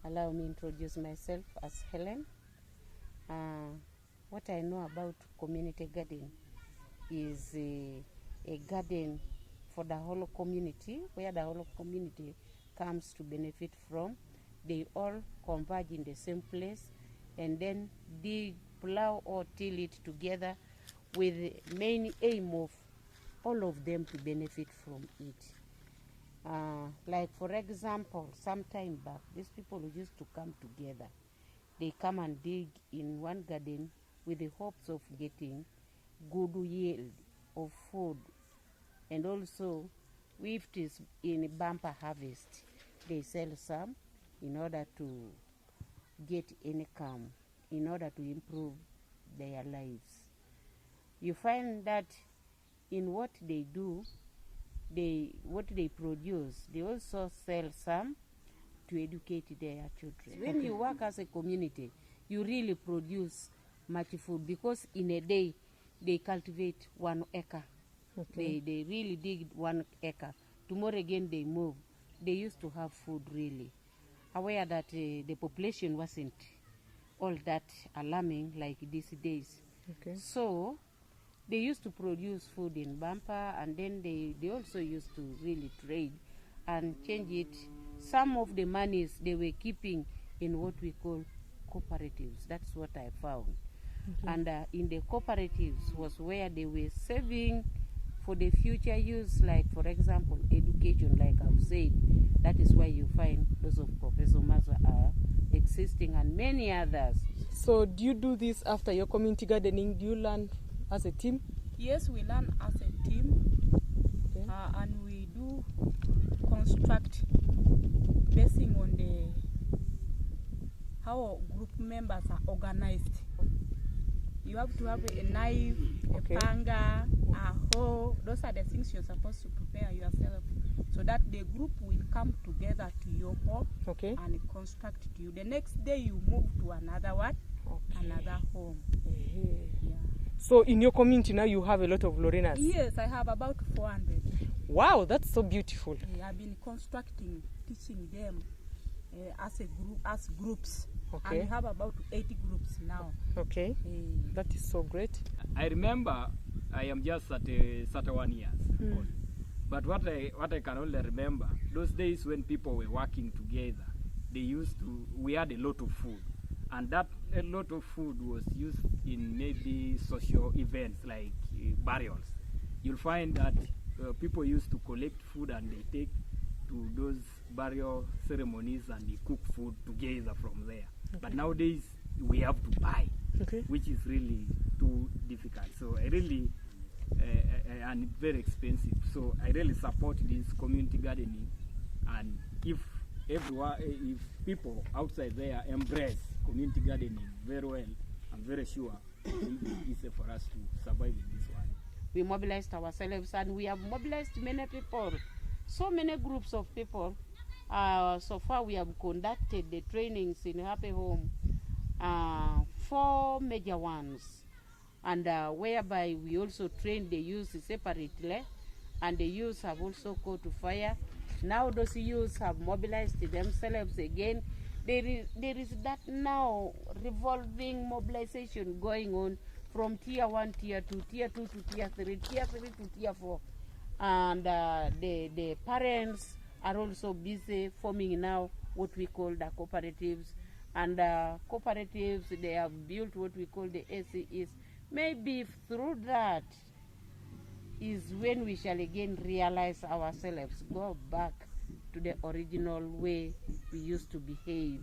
Allow me introduce myself as Helen. What I know about community garden is a garden for the whole community, where the whole community comes to benefit from. They all converge in the same place and then dig, plow or till it together with the main aim of all of them to benefit from it. Like for example, some time back, these people used to come together. They come and dig in one garden with the hopes of getting good yield of food. And also, if it is in bumper harvest, they sell some in order to get income, in order to improve their lives. You find that in what they do, what they produce, they also sell some to educate their children. When you work as a community, you really produce much food, because in a day they cultivate 1 acre. They really dig 1 acre. Tomorrow again they move. They used to have food really. Aware that the population wasn't all that alarming like these days. So they used to produce food in bumper, and then they also used to really trade and change it. Some of the monies they were keeping in what we call cooperatives. That's what I found. And in the cooperatives was where they were saving for the future use, like for example education, like I've said. That is why you find those of Professor Maza are existing and many others. So do you do this after your community gardening? Do you learn as a team? Yes, we learn as a team. And we do construct basing on how group members are organized. You have to have a knife, a panga, a hoe. Those are the things you're supposed to prepare yourself, so that the group will come together to your home and construct to you. The next day you move to another one, another home. Yeah. So in your community now you have a lot of Lorenas? Yes, I have about 400. Wow, that's so beautiful. I've been constructing, teaching them as a group, as groups. And we have about 80 groups now. That is so great. I remember I am just 31 years old. But what I can only remember, those days when people were working together, we had a lot of food. And that a lot of food was used in maybe social events like burials. You'll find that people used to collect food and they take to those burial ceremonies and they cook food together from there. But nowadays we have to buy, which is really too difficult. So I really, and it's very expensive. So I really support this community gardening. And if people outside there embrace community gardening very well, I'm very sure it will be easy for us to survive in this one. We mobilized ourselves, and we have mobilized many people, so many groups of people. So far we have conducted the trainings in Happy Home, 4 major ones, and whereby we also train the youth separately, and the youth have also called to fire. Now those youths have mobilized themselves again. There is that now revolving mobilization going on from tier 1, tier 2, tier 2 to tier 3, tier 3 to tier 4. And the parents are also busy forming now what we call the cooperatives. And cooperatives, they have built what we call the SUIs. Maybe through that is when we shall again realize ourselves, go back to the original way we used to behave.